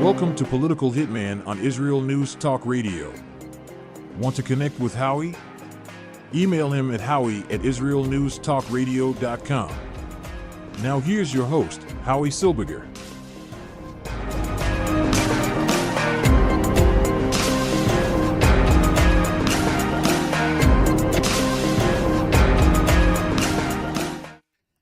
Welcome to Political Hitman on Israel News Talk Radio. Want to connect with Howie? Email him at howie@israelnewstalkradio.com. Now here's your host, Howie Silberger.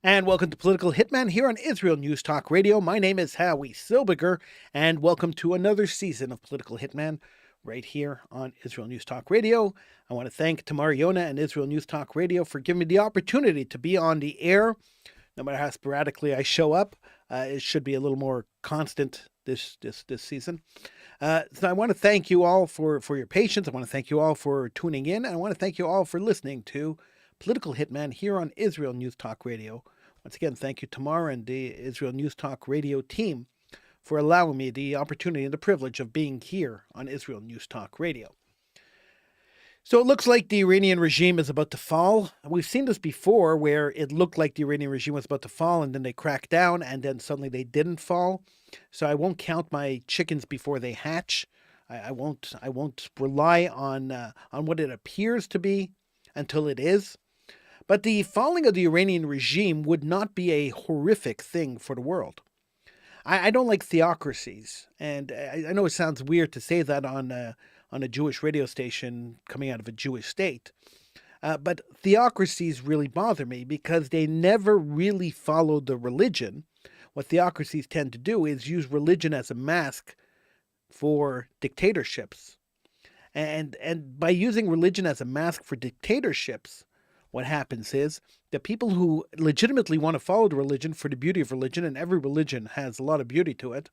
And welcome to Political Hitman here on Israel News Talk Radio. My name is Howie Silberger, and welcome to another season of Political Hitman right here on Israel News Talk Radio. I want to thank Tamar Yona and Israel News Talk Radio for giving me the opportunity to be on the air. No matter how sporadically I show up, it should be a little more constant this season. So I want to thank you all for your patience. I want to thank you all for tuning in, and I want to thank you all for listening to Political Hitman here on Israel News Talk Radio. Once again, thank you, Tamar, and the Israel News Talk Radio team for allowing me the opportunity and the privilege of being here on Israel News Talk Radio. So it looks like the Iranian regime is about to fall. We've seen this before where it looked like the Iranian regime was about to fall and then they cracked down and then suddenly they didn't fall. So I won't count my chickens before they hatch. I won't rely on what it appears to be until it is. But the falling of the Iranian regime would not be a horrific thing for the world. I don't like theocracies, and I know it sounds weird to say that on a Jewish radio station coming out of a Jewish state, but theocracies really bother me because they never really follow the religion. What theocracies tend to do is use religion as a mask for dictatorships. And by using religion as a mask for dictatorships, what happens is that people who legitimately want to follow the religion for the beauty of religion, and every religion has a lot of beauty to it,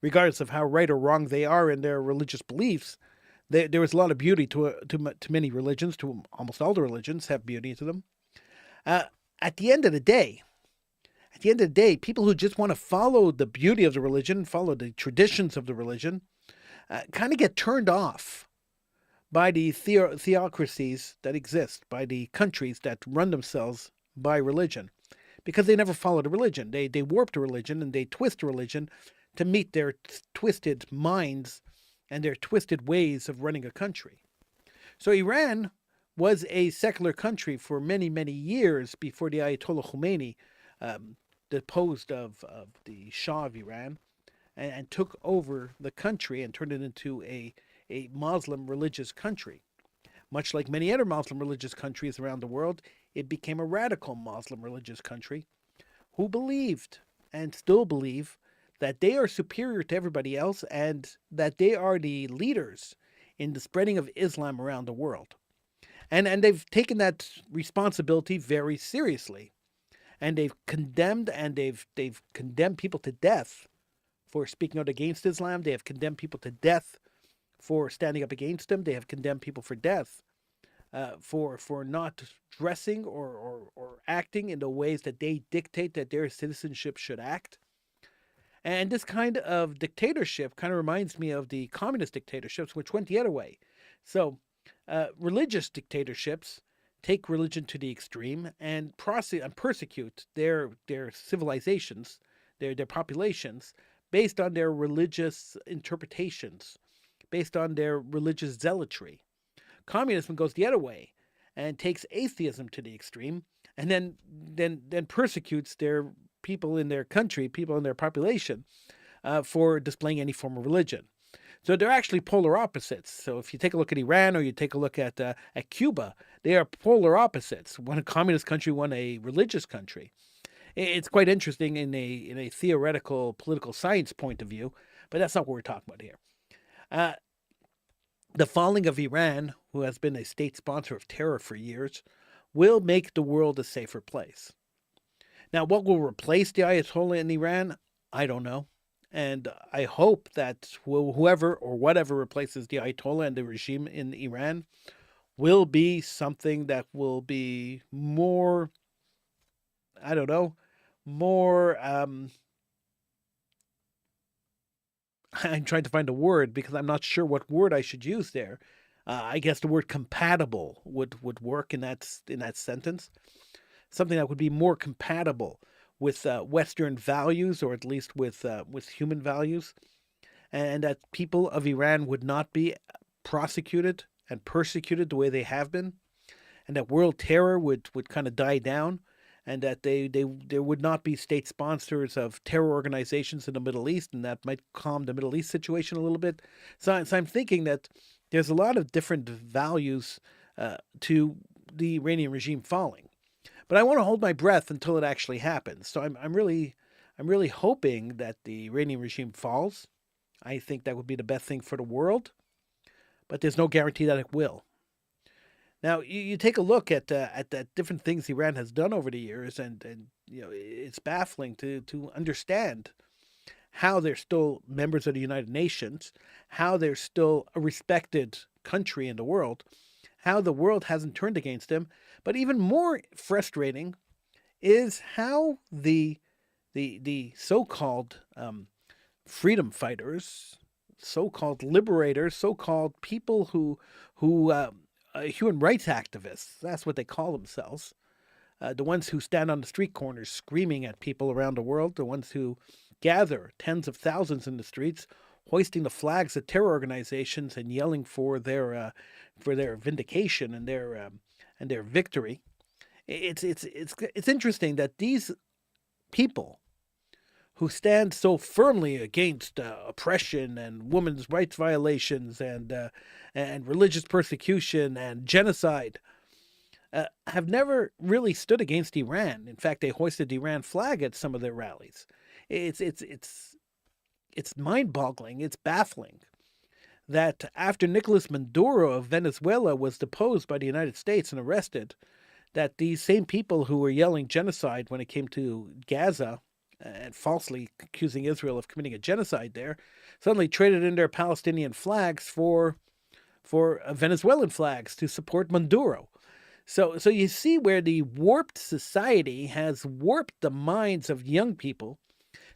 regardless of how right or wrong they are in their religious beliefs, there is a lot of beauty to many religions, to almost all the religions have beauty to them. At the end of the day, people who just want to follow the beauty of the religion, follow the traditions of the religion, kind of get turned off by the theocracies that exist, by the countries that run themselves by religion, because they never follow the religion. They warp the religion and they twist the religion to meet their twisted minds and their twisted ways of running a country. So Iran was a secular country for many, many years before the Ayatollah Khomeini deposed of the Shah of Iran and took over the country and turned it into a Muslim religious country. Much like many other Muslim religious countries around the world, it became a radical Muslim religious country who believed and still believe that they are superior to everybody else and that they are the leaders in the spreading of Islam around the world. And they've taken that responsibility very seriously. And they've condemned people to death for speaking out against Islam. They have condemned people to death for standing up against them. They have condemned people for death for not dressing or acting in the ways that they dictate that their citizenship should act. And this kind of dictatorship kind of reminds me of the communist dictatorships, which went the other way. So religious dictatorships take religion to the extreme and persecute their civilizations, their populations, based on their religious interpretations, based on their religious zealotry. Communism goes the other way and takes atheism to the extreme and then persecutes their people in their country, people in their population, for displaying any form of religion. So they're actually polar opposites. So if you take a look at Iran or you take a look at Cuba, they are polar opposites. One a communist country, one a religious country. It's quite interesting in a theoretical political science point of view, but that's not what we're talking about here. The falling of Iran, who has been a state sponsor of terror for years, will make the world a safer place. Now, what will replace the Ayatollah in Iran? I don't know. And I hope that whoever or whatever replaces the Ayatollah and the regime in Iran will be something that will be more, I'm trying to find a word because I'm not sure what word I should use there. I guess the word compatible would work in that sentence. Something that would be more compatible with Western values, or at least with human values. and that people of Iran would not be prosecuted and persecuted the way they have been, and that world terror would kind of die down, and that there would not be state sponsors of terror organizations in the Middle East, and that might calm the Middle East situation a little bit. So I'm thinking that there's a lot of different values to the Iranian regime falling, but I want to hold my breath until it actually happens. So I'm really hoping that the Iranian regime falls. I think that would be the best thing for the world, but there's no guarantee that it will. Now, you take a look at the different things Iran has done over the years, and it's baffling to understand how they're still members of the United Nations, how they're still a respected country in the world, how the world hasn't turned against them. But even more frustrating is how the so-called freedom fighters, so-called liberators, so-called people who human rights activists, that's what they call themselves, the ones who stand on the street corners screaming at people around the world, the ones who gather tens of thousands in the streets, hoisting the flags of terror organizations and yelling for their vindication and their victory. It's interesting that these people who stand so firmly against oppression and women's rights violations and religious persecution and genocide have never really stood against Iran. In fact, they hoisted the Iran flag at some of their rallies. It's mind-boggling. It's baffling that after Nicolas Maduro of Venezuela was deposed by the United States and arrested, that these same people who were yelling genocide when it came to Gaza and falsely accusing Israel of committing a genocide there, suddenly traded in their Palestinian flags for Venezuelan flags to support Maduro. So you see where the warped society has warped the minds of young people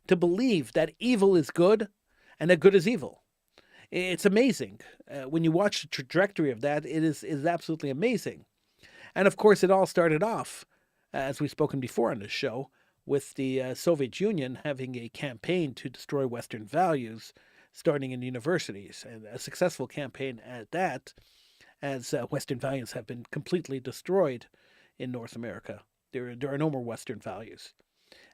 to believe that evil is good and that good is evil. It's amazing. When you watch the trajectory of that, it is absolutely amazing. And of course, it all started off, as we've spoken before on this show, with the Soviet Union having a campaign to destroy Western values, starting in universities, and a successful campaign at that, as Western values have been completely destroyed in North America. There are no more Western values,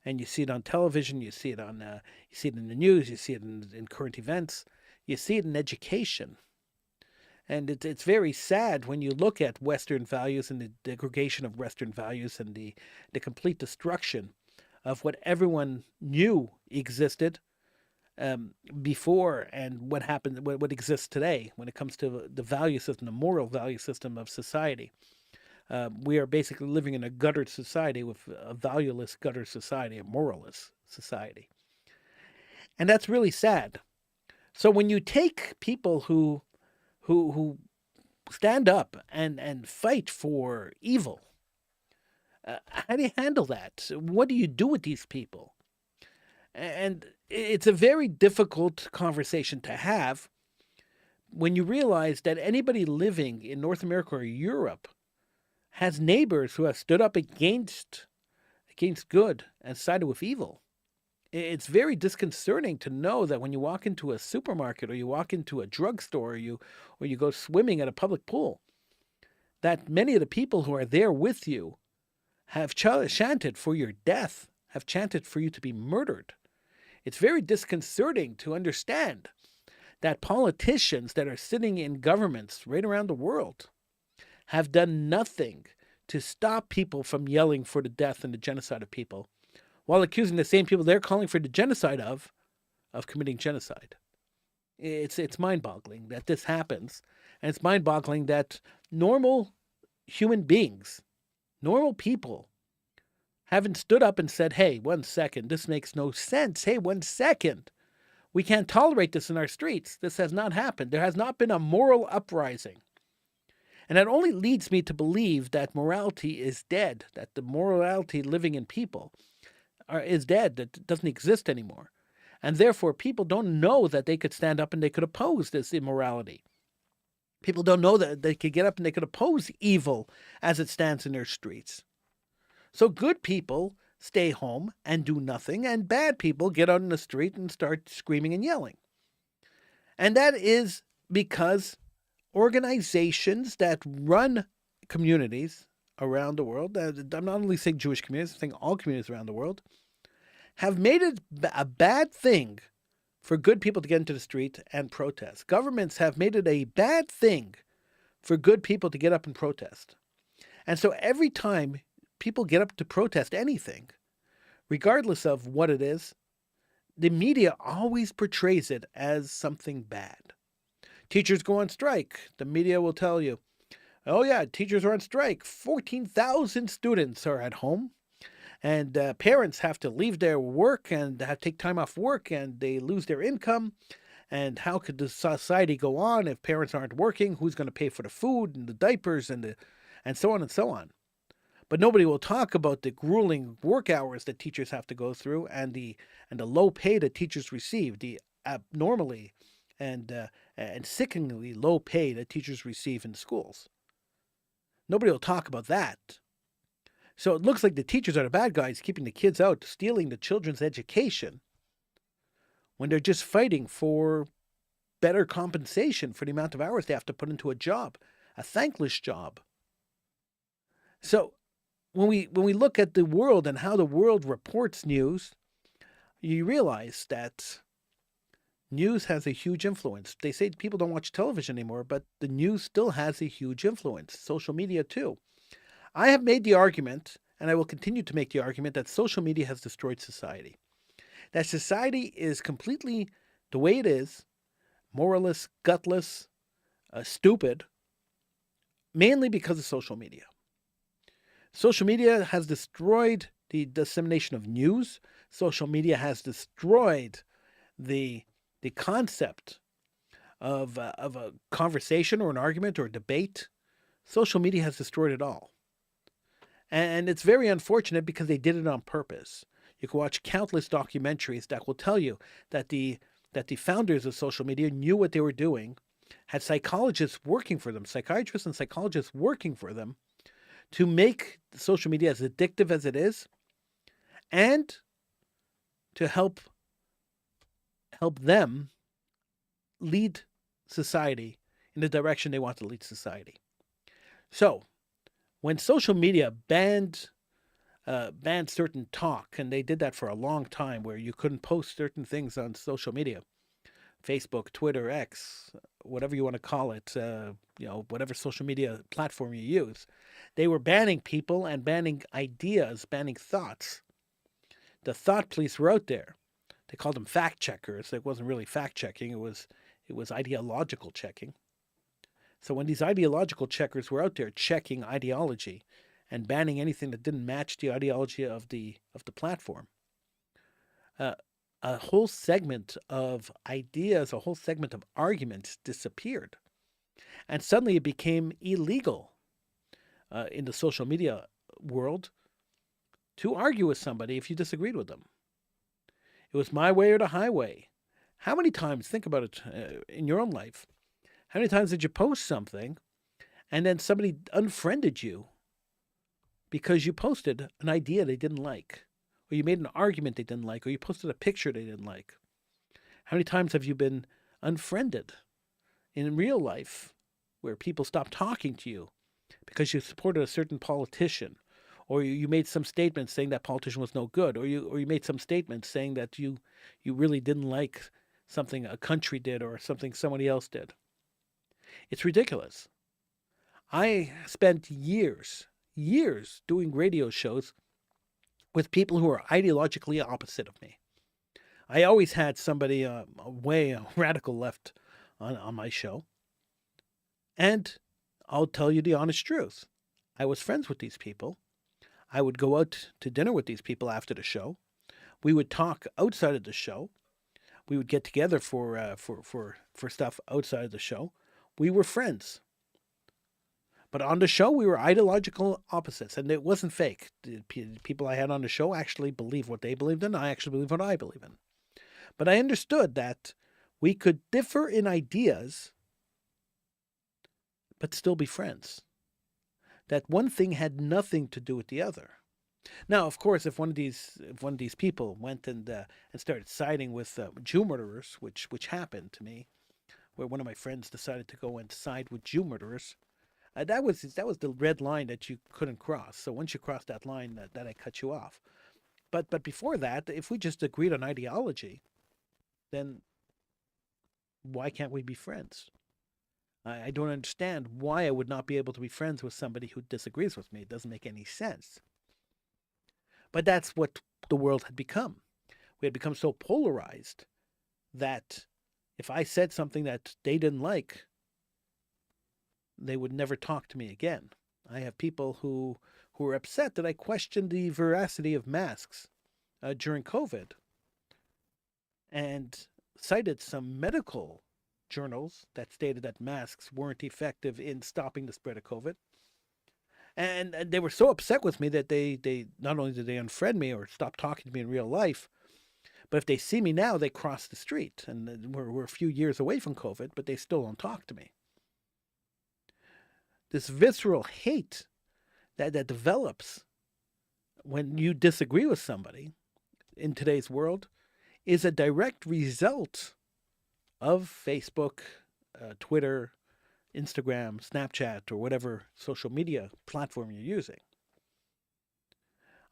and you see it on television, you see it in the news, you see it in current events, you see it in education. And it's very sad when you look at Western values and the degradation of Western values and the complete destruction of what everyone knew existed before and what happened, what exists today when it comes to the value system, the moral value system of society. We are basically living in a guttered society, with a valueless gutter society, a moralist society. And that's really sad. So when you take people who stand up and fight for evil, how do you handle that? What do you do with these people? And it's a very difficult conversation to have when you realize that anybody living in North America or Europe has neighbors who have stood up against good and sided with evil. It's very disconcerting to know that when you walk into a supermarket or you walk into a drugstore or you go swimming at a public pool, that many of the people who are there with you have chanted for your death, have chanted for you to be murdered. It's very disconcerting to understand that politicians that are sitting in governments right around the world have done nothing to stop people from yelling for the death and the genocide of people, while accusing the same people they're calling for the genocide of committing genocide. It's mind-boggling that this happens, and it's mind-boggling that normal human beings, normal people, haven't stood up and said, hey, 1 second, this makes no sense. Hey, 1 second. We can't tolerate this in our streets. This has not happened. There has not been a moral uprising. And that only leads me to believe that morality is dead, that the morality living in people is dead, that it doesn't exist anymore. And therefore, people don't know that they could stand up and they could oppose this immorality. People don't know that they could get up and they could oppose evil as it stands in their streets. So good people stay home and do nothing, and bad people get out in the street and start screaming and yelling. And that is because organizations that run communities around the world, I'm not only saying Jewish communities, I'm saying all communities around the world, have made it a bad thing for good people to get into the street and protest. Governments have made it a bad thing for good people to get up and protest. And so every time people get up to protest anything, regardless of what it is, the media always portrays it as something bad. Teachers go on strike. The media will tell you, oh, yeah, teachers are on strike. 14,000 students are at home. And parents have to leave their work and have to take time off work, and they lose their income. And how could the society go on if parents aren't working? Who's going to pay for the food and the diapers and so on and so on? But nobody will talk about the grueling work hours that teachers have to go through and the low pay that teachers receive, the abnormally and sickeningly low pay that teachers receive in schools. Nobody will talk about that. So it looks like the teachers are the bad guys, keeping the kids out, stealing the children's education, when they're just fighting for better compensation for the amount of hours they have to put into a job, a thankless job. So when we look at the world and how the world reports news, you realize that news has a huge influence. They say people don't watch television anymore, but the news still has a huge influence. Social media too. I have made the argument, and I will continue to make the argument, that social media has destroyed society. That society is completely the way it is, moralist, gutless, stupid, mainly because of social media. Social media has destroyed the dissemination of news. Social media has destroyed the concept of a conversation or an argument or a debate. Social media has destroyed it all. And it's very unfortunate because they did it on purpose. You can watch countless documentaries that will tell you that the founders of social media knew what they were doing, had psychologists working for them, psychiatrists and psychologists working for them, to make social media as addictive as it is, and to help them lead society in the direction they want to lead society. So, when social media banned certain talk, and they did that for a long time, where you couldn't post certain things on social media, Facebook, Twitter, X, whatever you want to call it, whatever social media platform you use, they were banning people and banning ideas, banning thoughts. The thought police were out there. They called them fact checkers. It wasn't really fact checking. It was ideological checking. So when these ideological checkers were out there checking ideology and banning anything that didn't match the ideology of the platform, a whole segment of ideas, a whole segment of arguments disappeared. And suddenly it became illegal in the social media world to argue with somebody if you disagreed with them. It was my way or the highway. How many times, think about it in your own life, how many times did you post something and then somebody unfriended you because you posted an idea they didn't like, or you made an argument they didn't like, or you posted a picture they didn't like? How many times have you been unfriended in real life where people stopped talking to you because you supported a certain politician, or you made some statement saying that politician was no good, or you made some statement saying that you really didn't like something a country did or something somebody else did? It's ridiculous. I spent years doing radio shows with people who are ideologically opposite of me. I always had somebody way radical left on my show. And I'll tell you the honest truth. I was friends with these people. I would go out to dinner with these people after the show. We would talk outside of the show. We would get together for stuff outside of the show. We were friends. But on the show, we were ideological opposites, and it wasn't fake. The people I had on the show actually believed what they believed in. I actually believe what I believe in. But I understood that we could differ in ideas, but still be friends. That one thing had nothing to do with the other. Now, of course, if one of these people went and started siding with Jew murderers, which happened to me, where one of my friends decided to go and side with Jew murderers. That was the red line that you couldn't cross. So once you crossed that line, that I cut you off. But before that, if we just agreed on ideology, then why can't we be friends? I don't understand why I would not be able to be friends with somebody who disagrees with me. It doesn't make any sense. But that's what the world had become. We had become so polarized that if I said something that they didn't like, they would never talk to me again. I have people who are upset that I questioned the veracity of masks during COVID and cited some medical journals that stated that masks weren't effective in stopping the spread of COVID. And they were so upset with me that they not only did they unfriend me or stop talking to me in real life, but if they see me now, they cross the street. And we're a few years away from COVID, but they still don't talk to me. This visceral hate that develops when you disagree with somebody in today's world is a direct result of Facebook, Twitter, Instagram, Snapchat, or whatever social media platform you're using.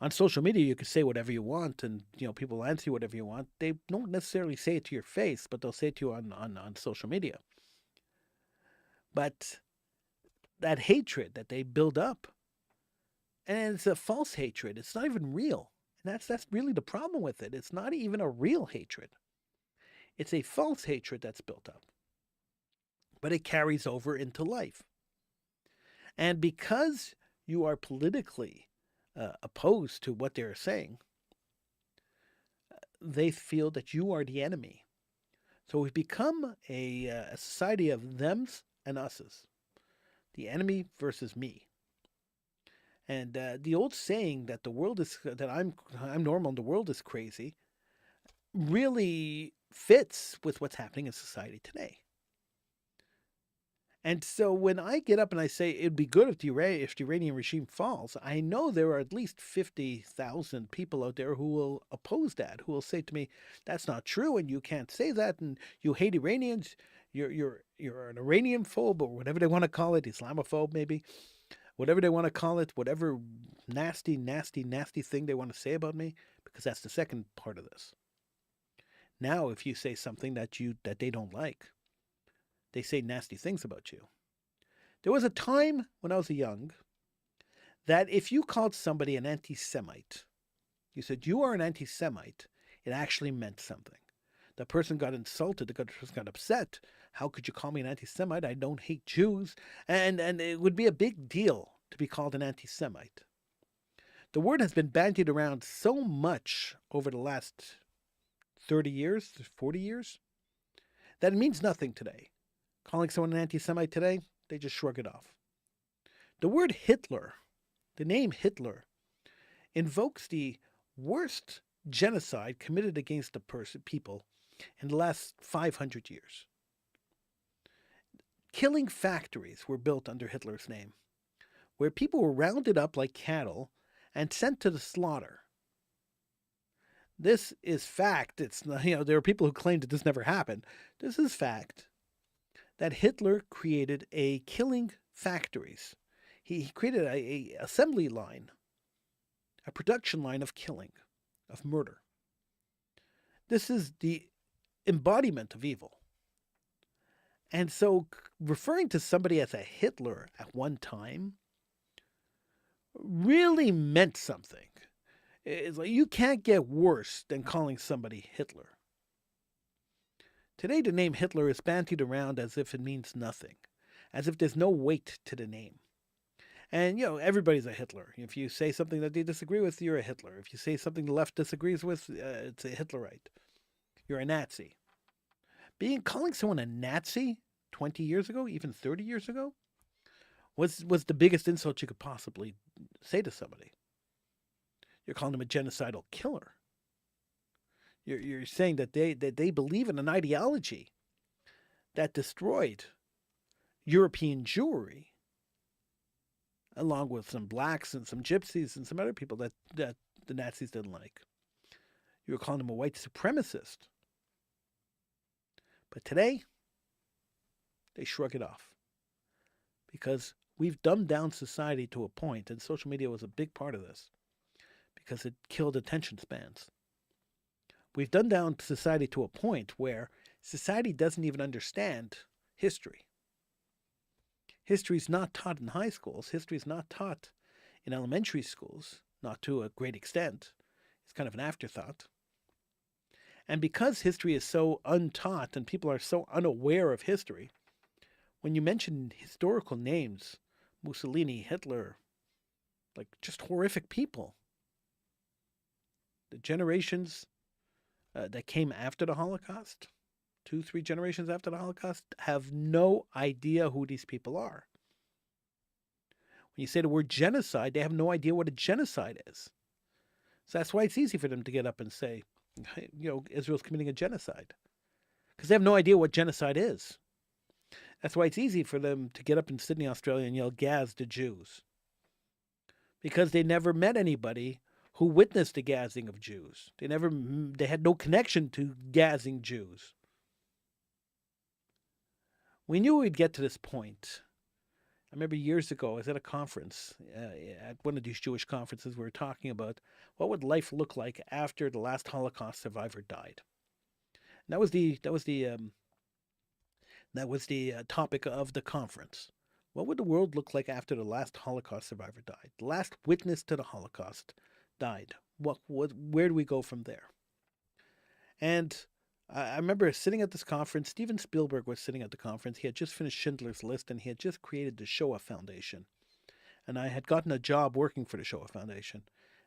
On social media, you can say whatever you want, and people answer you whatever you want. They don't necessarily say it to your face, but they'll say it to you on social media. But that hatred that they build up, and it's a false hatred. It's not even real. And that's really the problem with it. It's not even a real hatred. It's a false hatred that's built up. But it carries over into life. And because you are politically opposed to what they're saying, they feel that you are the enemy. So we've become a society of thems and us's. The enemy versus me. And the old saying that I'm normal and the world is crazy really fits with what's happening in society today. And so when I get up and I say it'd be good if the Iranian regime falls, I know there are at least 50,000 people out there who will oppose that, who will say to me, that's not true and you can't say that and you hate Iranians, you're an Iranian phobe or whatever they want to call it, Islamophobe maybe, whatever they want to call it, whatever nasty thing they want to say about me, because that's the second part of this. Now if you say something that they don't like, they say nasty things about you. There was a time when I was young that if you called somebody an anti-Semite, you said you are an anti-Semite, it actually meant something. The person got insulted, the person got upset. How could you call me an anti-Semite? I don't hate Jews. And it would be a big deal to be called an anti-Semite. The word has been bandied around so much over the last 30 years, 40 years, that it means nothing today. Calling someone an anti-Semite today, they just shrug it off. The word Hitler, the name Hitler, invokes the worst genocide committed against the people in the last 500 years. Killing factories were built under Hitler's name, where people were rounded up like cattle and sent to the slaughter. This is fact. It's there are people who claim that this never happened. This is fact. That Hitler created a killing factories. He created a assembly line, a production line of killing, of murder. This is the embodiment of evil. And so referring to somebody as a Hitler at one time really meant something. It's like you can't get worse than calling somebody Hitler. Today, the name Hitler is bandied around as if it means nothing, as if there's no weight to the name. And, everybody's a Hitler. If you say something that they disagree with, you're a Hitler. If you say something the left disagrees with, it's a Hitlerite. You're a Nazi. Calling someone a Nazi 20 years ago, even 30 years ago, was the biggest insult you could possibly say to somebody. You're calling them a genocidal killer. You're saying that they believe in an ideology that destroyed European Jewry, along with some blacks and some gypsies and some other people that the Nazis didn't like. You were calling them a white supremacist. But today, They shrug it off because we've dumbed down society to a point, and social media was a big part of this because it killed attention spans. We've dumbed down society to a point where society doesn't even understand history. History is not taught in high schools. History is not taught in elementary schools, not to a great extent. It's kind of an afterthought. And because history is so untaught and people are so unaware of history, when you mention historical names, Mussolini, Hitler, like just horrific people, the generations that came after the Holocaust, 2-3 generations after the Holocaust, have no idea who these people are. When you say the word genocide, they have no idea what a genocide is. So that's why it's easy for them to get up and say, Israel's committing a genocide. Because they have no idea what genocide is. That's why it's easy for them to get up in Sydney, Australia and yell, "Gaz the Jews." Because they never met anybody who witnessed the gassing of Jews. They had no connection to gassing Jews. We knew we'd get to this point. I remember years ago, I was at a conference, at one of these Jewish conferences, we were talking about what would life look like after the last Holocaust survivor died. And that was the topic of the conference. What would the world look like after the last Holocaust survivor died? The last witness to the Holocaust died. Where do we go from there? And I remember sitting at this conference. Steven Spielberg was sitting at the conference. He had just finished Schindler's List, and he had just created the Shoah Foundation. And I had gotten a job working for the Shoah Foundation.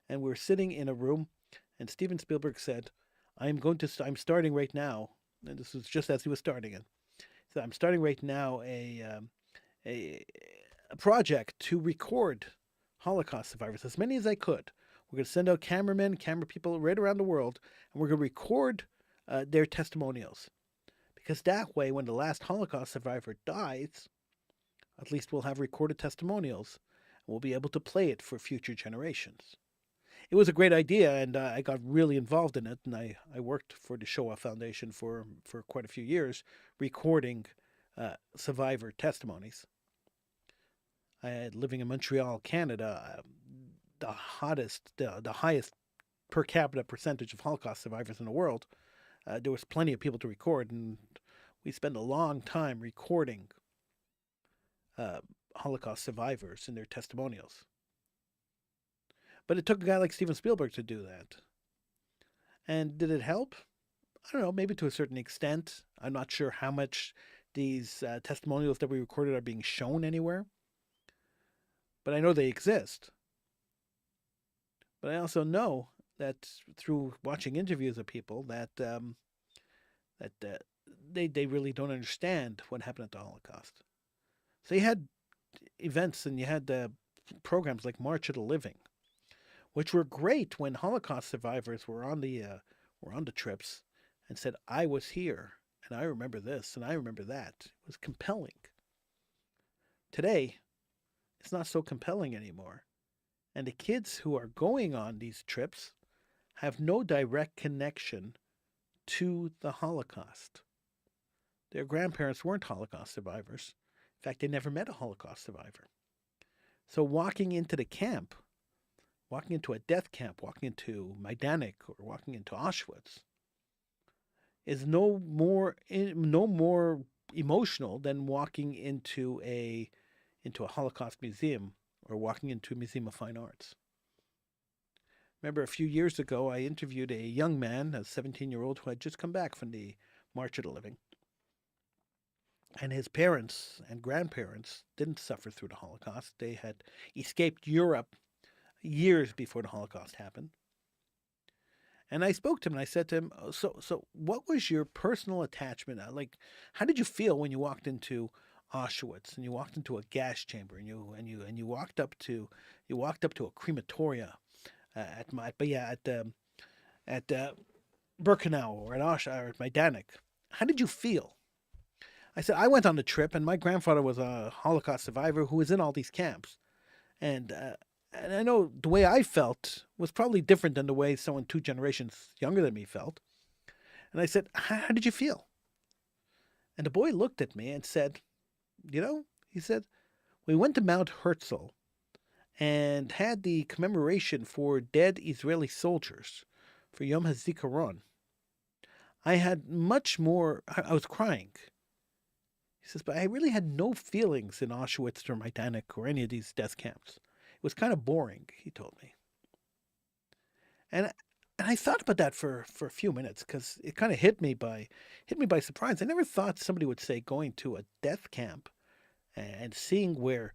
And we were sitting in a room, and Steven Spielberg said, I'm starting right now, and this was just as he was starting it. He said, I'm starting right now a project to record Holocaust survivors, as many as I could. We're going to send out camera people right around the world, and we're going to record their testimonials. Because that way, when the last Holocaust survivor dies, at least we'll have recorded testimonials, and we'll be able to play it for future generations. It was a great idea, and I got really involved in it, and I worked for the Shoah Foundation for quite a few years, recording survivor testimonies. I had, living in Montreal, Canada, the highest per capita percentage of Holocaust survivors in the world. There was plenty of people to record, and we spent a long time recording Holocaust survivors and their testimonials. But it took a guy like Steven Spielberg to do that. And did it help? I don't know, maybe to a certain extent. I'm not sure how much these testimonials that we recorded are being shown anywhere. But I know they exist. But I also know that through watching interviews of people that they really don't understand what happened at the Holocaust. So you had events and you had programs like March of the Living, which were great when Holocaust survivors were on the trips and said, "I was here and I remember this and I remember that." It was compelling. Today, it's not so compelling anymore. And the kids who are going on these trips have no direct connection to the Holocaust. Their grandparents weren't Holocaust survivors. In fact, they never met a Holocaust survivor. So walking into the camp, walking into a death camp, walking into Majdanek or walking into Auschwitz is no more emotional than walking into a Holocaust museum or walking into a Museum of Fine Arts. Remember a few years ago, I interviewed a young man, a 17-year-old, who had just come back from the March of the Living. And his parents and grandparents didn't suffer through the Holocaust. They had escaped Europe years before the Holocaust happened. And I spoke to him and I said to him, so what was your personal attachment? Like, how did you feel when you walked into Auschwitz and you walked into a gas chamber and you walked up to a crematoria at Birkenau or at Majdanek? How did you feel? I said, I went on the trip, and my grandfather was a Holocaust survivor who was in all these camps. And I know the way I felt was probably different than the way someone 2 generations younger than me felt. And I said, how did you feel? And the boy looked at me and said, he said, we went to Mount Herzl and had the commemoration for dead Israeli soldiers for Yom HaZikaron. I had much more, I was crying. He says, but I really had no feelings in Auschwitz or Majdanek or any of these death camps. It was kind of boring, he told me. And I thought about that for a few minutes because it kind of hit me by surprise. I never thought somebody would say going to a death camp and seeing where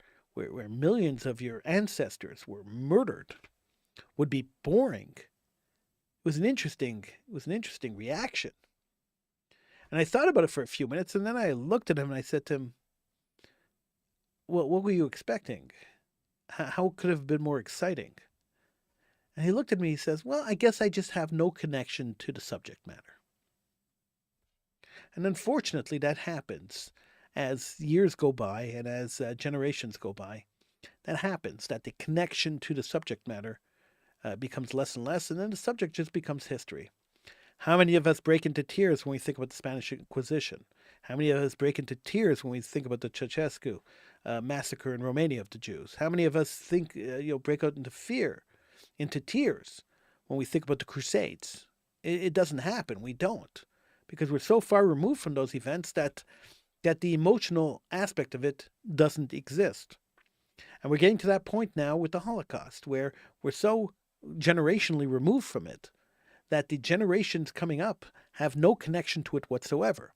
millions of your ancestors were murdered would be boring. It was an interesting reaction. And I thought about it for a few minutes, and then I looked at him and I said to him, well, what were you expecting? How could it have been more exciting? And he looked at me and he says, well, I guess I just have no connection to the subject matter. And unfortunately, that happens as years go by and as generations go by. That happens, that the connection to the subject matter becomes less and less, and then the subject just becomes history. How many of us break into tears when we think about the Spanish Inquisition? How many of us break into tears when we think about the Ceausescu massacre in Romania of the Jews? How many of us think, break out into tears when we think about the Crusades? It doesn't happen. We don't, because we're so far removed from those events that the emotional aspect of it doesn't exist. And we're getting to that point now with the Holocaust, where we're so generationally removed from it that the generations coming up have no connection to it whatsoever.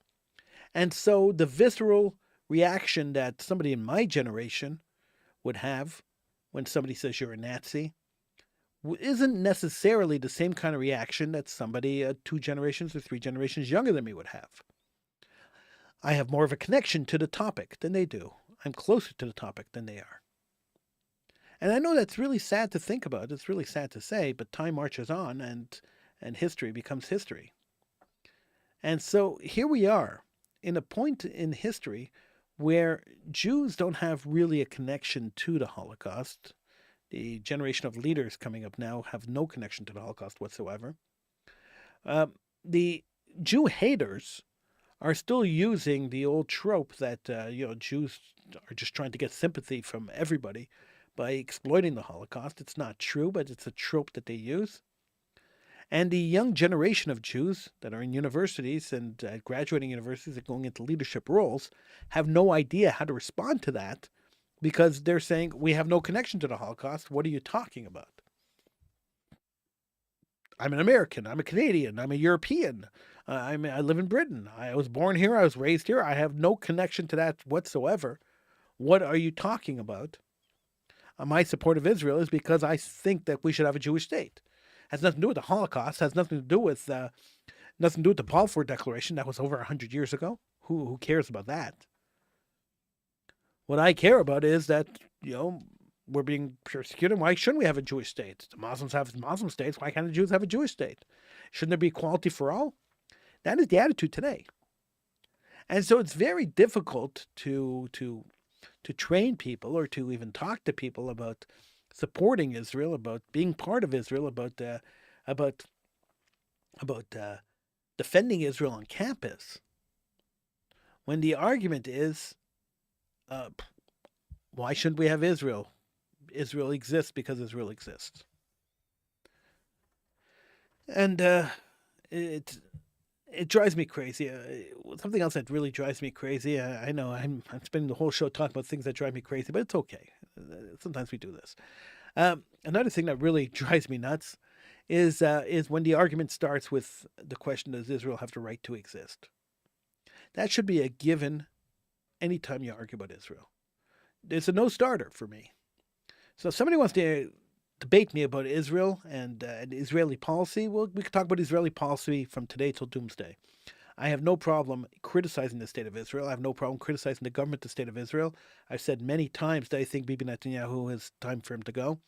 And so the visceral reaction that somebody in my generation would have when somebody says you're a Nazi isn't necessarily the same kind of reaction that somebody 2 generations or 3 generations younger than me would have. I have more of a connection to the topic than they do. I'm closer to the topic than they are. And I know that's really sad to think about. It's really sad to say, but time marches on and history becomes history. And so here we are in a point in history where Jews don't have really a connection to the Holocaust. The generation of leaders coming up now have no connection to the Holocaust whatsoever. The Jew haters are still using the old trope that Jews are just trying to get sympathy from everybody by exploiting the Holocaust. It's not true, but it's a trope that they use. And the young generation of Jews that are in universities and graduating universities and going into leadership roles have no idea how to respond to that, because they're saying, we have no connection to the Holocaust. What are you talking about? I'm an American. I'm a Canadian. I'm a European. I live in Britain. I was born here. I was raised here. I have no connection to that whatsoever. What are you talking about? My support of Israel is because I think that we should have a Jewish state. Has nothing to do with the Holocaust. Has nothing to do with the Balfour Declaration. That was over 100 years ago. Who cares about that? What I care about is that we're being persecuted. Why shouldn't we have a Jewish state? The Muslims have Muslim states. Why can't the Jews have a Jewish state? Shouldn't there be equality for all? That is the attitude today. And so it's very difficult to train people or to even talk to people about supporting Israel, about being part of Israel, about defending Israel on campus, when the argument is, why shouldn't we have Israel? Israel exists because Israel exists. And it drives me crazy. Something else that really drives me crazy. I know I'm spending the whole show talking about things that drive me crazy, but it's okay. Sometimes we do this. Another thing that really drives me nuts is when the argument starts with the question, does Israel have the right to exist? That should be a given anytime you argue about Israel. It's a no-starter for me. So if somebody wants to debate me about Israel and Israeli policy, well, we could talk about Israeli policy from today till doomsday. I have no problem criticizing the state of Israel. I have no problem criticizing the government, the state of Israel. I've said many times that I think Bibi Netanyahu is time for him to go,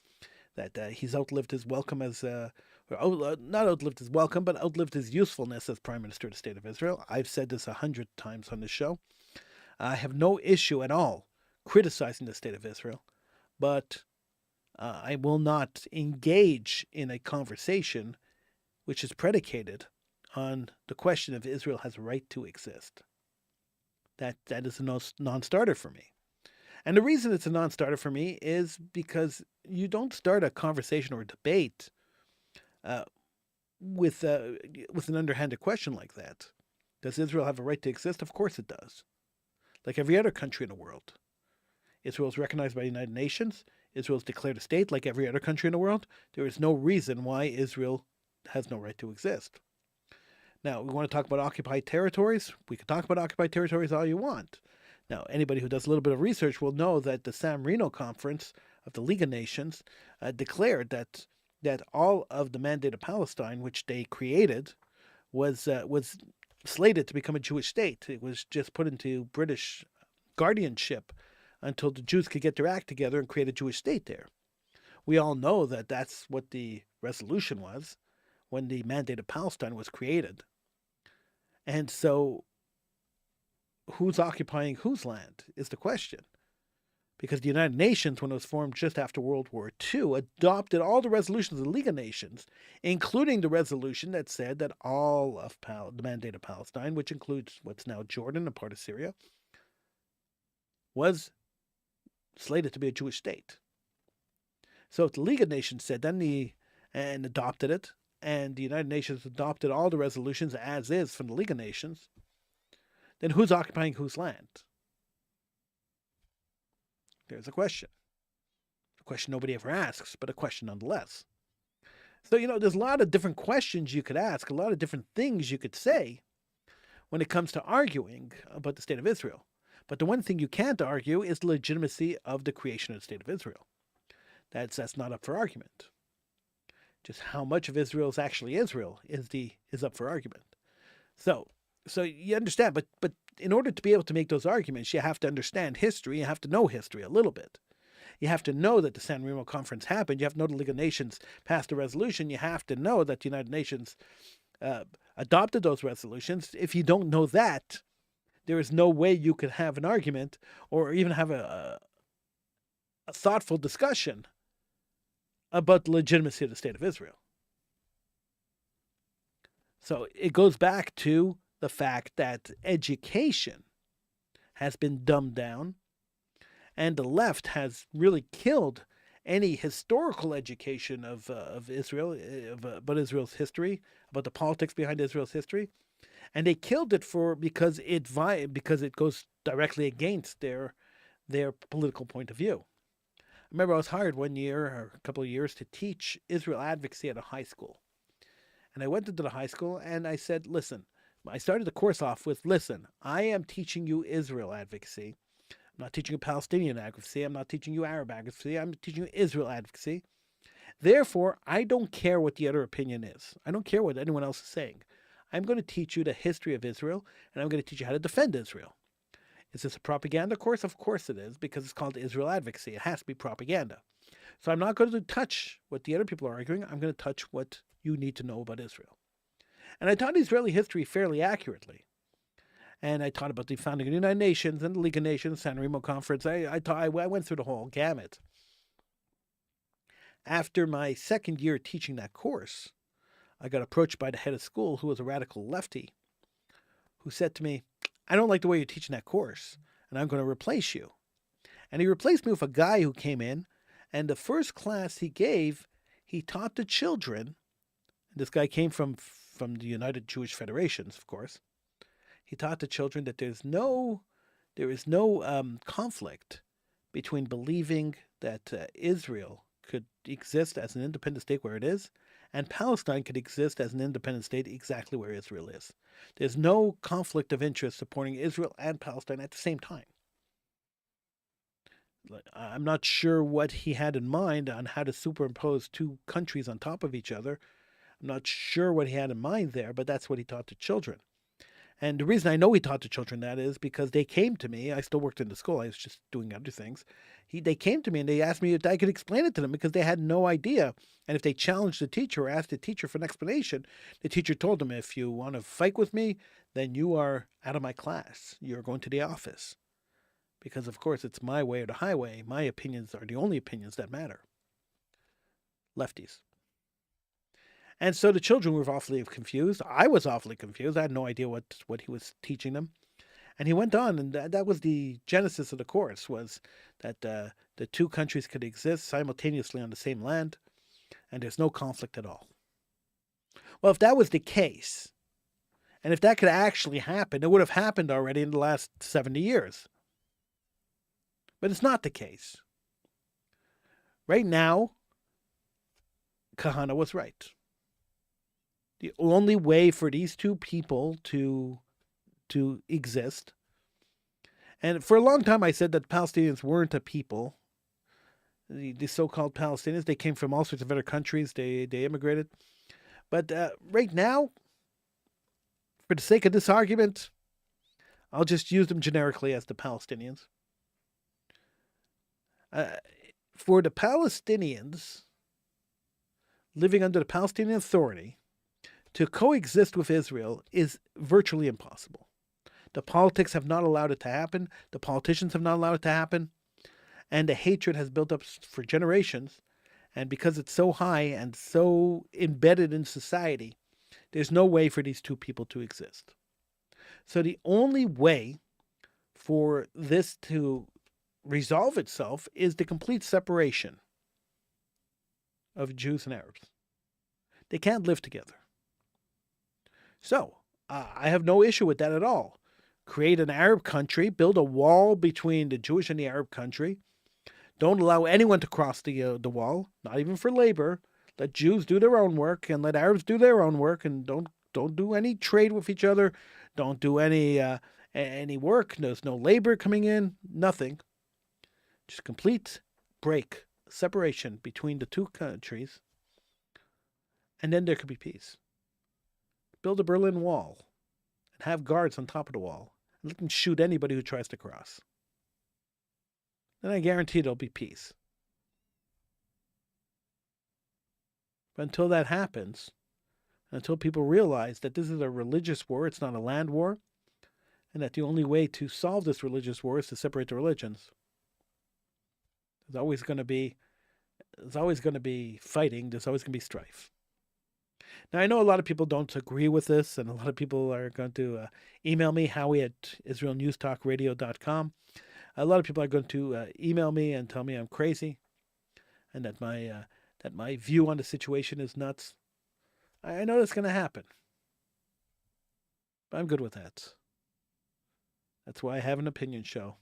that he's outlived his welcome not outlived his welcome, but outlived his usefulness as Prime Minister of the State of Israel. I've said this 100 times on this show. I have no issue at all criticizing the state of Israel, but I will not engage in a conversation which is predicated on the question if Israel has a right to exist. That is a non-starter for me. And the reason it's a non-starter for me is because you don't start a conversation or a debate uh, with with an underhanded question like that. Does Israel have a right to exist? Of course it does. Like every other country in the world. Israel is recognized by the United Nations. Israel is declared a state like every other country in the world. There is no reason why Israel has no right to exist. Now, we want to talk about occupied territories. We can talk about occupied territories all you want. Now, anybody who does a little bit of research will know that the San Marino Conference of the League of Nations declared that all of the Mandate of Palestine, which they created, was slated to become a Jewish state. It was just put into British guardianship until the Jews could get their act together and create a Jewish state there. We all know that that's what the resolution was when the Mandate of Palestine was created. And so, who's occupying whose land is the question. Because the United Nations, when it was formed just after World War II, adopted all the resolutions of the League of Nations, including the resolution that said that all of the Mandate of Palestine, which includes what's now Jordan and part of Syria, was slated to be a Jewish state. So if the League of Nations said and adopted it, and the United Nations adopted all the resolutions as is from the League of Nations, then who's occupying whose land? There's a question. A question nobody ever asks, but a question nonetheless. So, there's a lot of different questions you could ask, a lot of different things you could say when it comes to arguing about the state of Israel. But the one thing you can't argue is the legitimacy of the creation of the state of Israel. That's not up for argument. Just how much of Israel is actually Israel is up for argument. So you understand, but in order to be able to make those arguments, you have to understand history. You have to know history a little bit. You have to know that the San Remo Conference happened. You have to know the League of Nations passed a resolution. You have to know that the United Nations adopted those resolutions. If you don't know that, there is no way you could have an argument or even have a thoughtful discussion about the legitimacy of the state of Israel. So it goes back to the fact that education has been dumbed down, and the left has really killed any historical education of Israel, about Israel's history, about the politics behind Israel's history, and they killed it because it goes directly against their political point of view. I remember I was hired one year or a couple of years to teach Israel advocacy at a high school. And I went into the high school and I said, listen, I started the course off with, listen, I am teaching you Israel advocacy. I'm not teaching you Palestinian advocacy. I'm not teaching you Arab advocacy. I'm teaching you Israel advocacy. Therefore, I don't care what the other opinion is. I don't care what anyone else is saying. I'm going to teach you the history of Israel, and I'm going to teach you how to defend Israel. Is this a propaganda course? Of course it is, because it's called Israel advocacy. It has to be propaganda. So I'm not going to touch what the other people are arguing. I'm going to touch what you need to know about Israel. And I taught Israeli history fairly accurately. And I taught about the founding of the United Nations and the League of Nations, San Remo Conference. I went through the whole gamut. After my second year teaching that course, I got approached by the head of school, who was a radical lefty, who said to me, I don't like the way you're teaching that course, and I'm going to replace you. And he replaced me with a guy who came in, and the first class he gave, he taught the children. This guy came from the United Jewish Federations, of course. He taught the children that there is no conflict between believing that Israel could exist as an independent state where it is, and Palestine could exist as an independent state exactly where Israel is. There's no conflict of interest supporting Israel and Palestine at the same time. I'm not sure what he had in mind on how to superimpose two countries on top of each other. I'm not sure what he had in mind there, but that's what he taught the children. And the reason I know he taught the children that is because they came to me. I still worked in the school. I was just doing other things. They came to me and they asked me if I could explain it to them because they had no idea. And if they challenged the teacher or asked the teacher for an explanation, the teacher told them, if you want to fight with me, then you are out of my class. You're going to the office. Because, of course, it's my way or the highway. My opinions are the only opinions that matter. Lefties. And so the children were awfully confused. I was awfully confused. I had no idea what he was teaching them. And he went on, and that was the genesis of the course, was that the two countries could exist simultaneously on the same land, and there's no conflict at all. Well, if that was the case, and if that could actually happen, it would have happened already in the last 70 years. But it's not the case. Right now, Kahana was right. The only way for these two people to exist, and for a long time I said that Palestinians weren't a people. The so-called Palestinians, they came from all sorts of other countries. They immigrated. But right now, for the sake of this argument, I'll just use them generically as the Palestinians. For the Palestinians living under the Palestinian Authority, to coexist with Israel is virtually impossible. The politics have not allowed it to happen. The politicians have not allowed it to happen. And the hatred has built up for generations. And because it's so high and so embedded in society, there's no way for these two people to exist. So the only way for this to resolve itself is the complete separation of Jews and Arabs. They can't live together. So I have no issue with that at all. Create an Arab country, build a wall between the Jewish and the Arab country. Don't allow anyone to cross the wall, not even for labor. Let Jews do their own work and let Arabs do their own work, and don't do any trade with each other. Don't do any work. There's no labor coming in. Nothing. Just complete break, separation between the two countries, and then there could be peace. Build a Berlin Wall and have guards on top of the wall and let them shoot anybody who tries to cross. Then I guarantee there'll be peace. But until that happens, until people realize that this is a religious war, it's not a land war, and that the only way to solve this religious war is to separate the religions, there's always going to be fighting, there's always going to be strife. Now, I know a lot of people don't agree with this, and a lot of people are going to email me, howie@israelnewstalkradio.com. A lot of people are going to email me and tell me I'm crazy and that my view on the situation is nuts. I know that's going to happen. But I'm good with that. That's why I have an opinion show.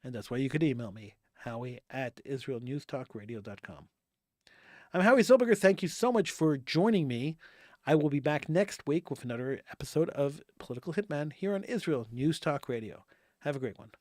And that's why you could email me, howie@israelnewstalkradio.com. I'm Howie Zilberger. Thank you so much for joining me. I will be back next week with another episode of Political Hitman here on Israel News Talk Radio. Have a great one.